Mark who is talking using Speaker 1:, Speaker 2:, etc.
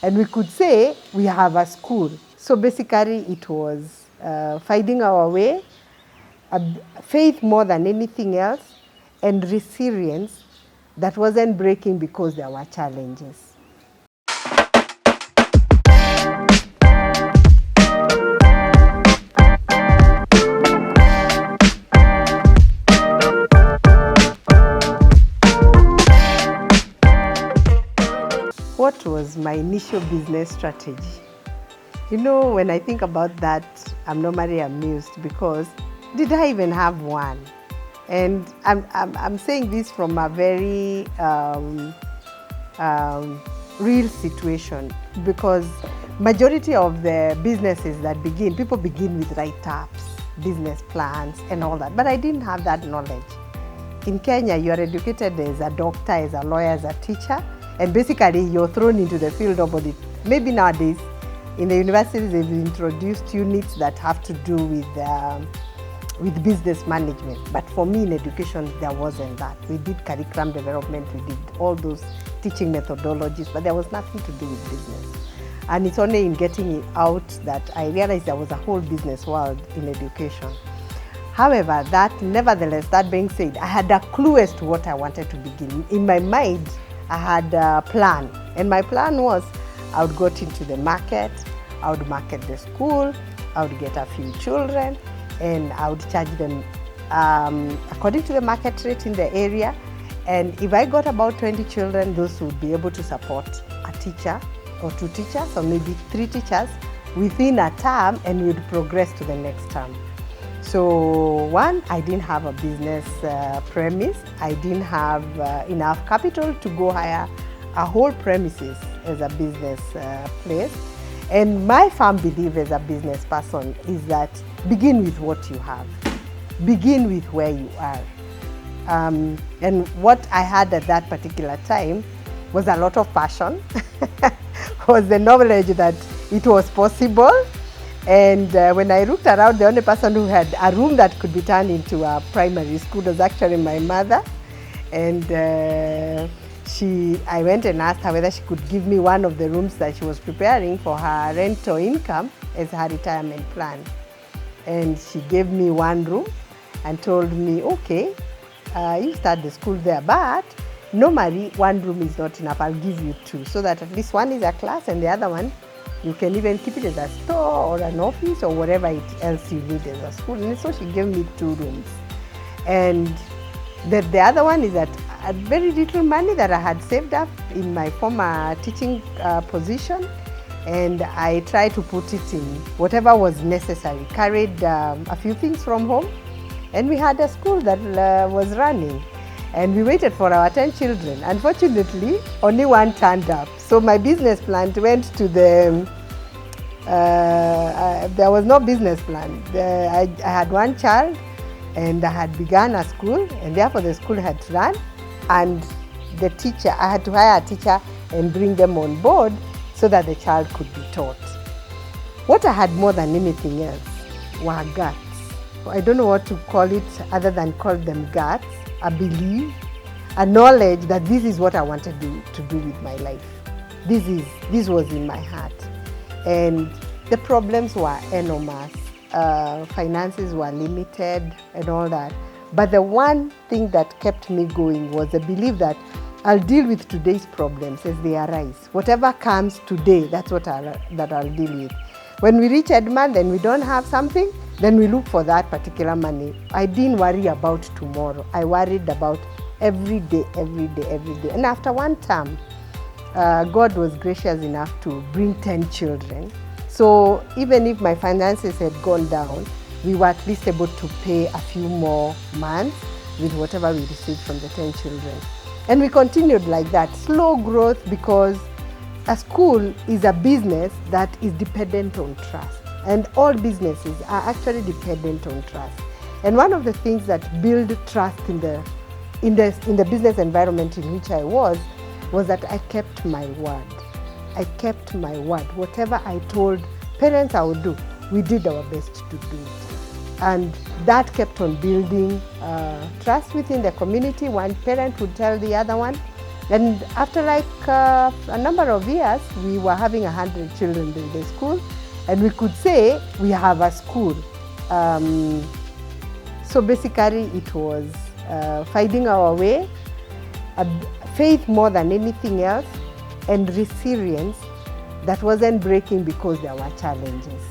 Speaker 1: and we could say we have a school. So basically it was finding our way, faith more than anything else, and resilience that wasn't breaking because there were challenges. What was my initial business strategy? You know, when I think about that, I'm normally amused because did I even have one? And I'm saying this from a very real situation, because majority of the businesses that begin, people begin with write-ups, business plans and all that. But I didn't have that knowledge. In Kenya, you are educated as a doctor, as a lawyer, as a teacher, and basically you're thrown into the field of audit. Maybe nowadays, in the universities, they've introduced units that have to do with business management. But for me in education, there wasn't that. We did curriculum development, we did all those teaching methodologies, but there was nothing to do with business. And it's only in getting it out that I realized there was a whole business world in education. However, nevertheless, that being said, I had a clue as to what I wanted to begin. In my mind, I had a plan. And my plan was I would go into the market, I would market the school, I would get a few children, and I would charge them according to the market rate in the area. And if I got about 20 children, those would be able to support a teacher or 2 teachers or maybe 3 teachers within a term, and we would progress to the next term. So one, I didn't have a business premise. I didn't have enough capital to go hire a whole premises as a business place. And my firm belief as a business person is that begin with what you have. Begin with where you are. And what I had at that particular time was a lot of passion, was the knowledge that it was possible. And when I looked around, the only person who had a room that could be turned into a primary school was actually my mother. And I went and asked her whether she could give me one of the rooms that she was preparing for her rental income as her retirement plan. And she gave me one room and told me, okay, you start the school there, but normally one room is not enough. I'll give you 2, so that at least one is a class and the other one you can even keep it as a store or an office or whatever else you need as a school. And so she gave me 2 rooms. And the other one is that I had very little money that I had saved up in my former teaching position. And I tried to put it in whatever was necessary. Carried a few things from home. And we had a school that was running. And we waited for our 10 children. Unfortunately, only one turned up. So my business plan went to the, there was no business plan. I had one child and I had begun a school, and therefore the school had to run. And the teacher, I had to hire a teacher and bring them on board so that the child could be taught. What I had more than anything else were guts. I don't know what to call it other than call them guts. A belief, a knowledge that this is what I wanted to do with my life. This was in my heart. And the problems were enormous. Finances were limited and all that. But the one thing that kept me going was the belief that I'll deal with today's problems as they arise. Whatever comes today, that's what I'll deal with. When we reach end month and we don't have something, then we look for that particular money. I didn't worry about tomorrow. I worried about every day, every day, every day. And after one term, God was gracious enough to bring 10 children. So even if my finances had gone down, we were at least able to pay a few more months with whatever we received from the 10 children. And we continued like that, slow growth, because a school is a business that is dependent on trust. And all businesses are actually dependent on trust. And one of the things that build trust in the business environment in which I was that I kept my word. I kept my word. Whatever I told parents I would do, we did our best to do it. And that kept on building trust within the community. One parent would tell the other one, And after like a number of years, we were having 100 children in the school, and we could say we have a school. So basically it was finding our way, faith more than anything else, and resilience that wasn't breaking because there were challenges.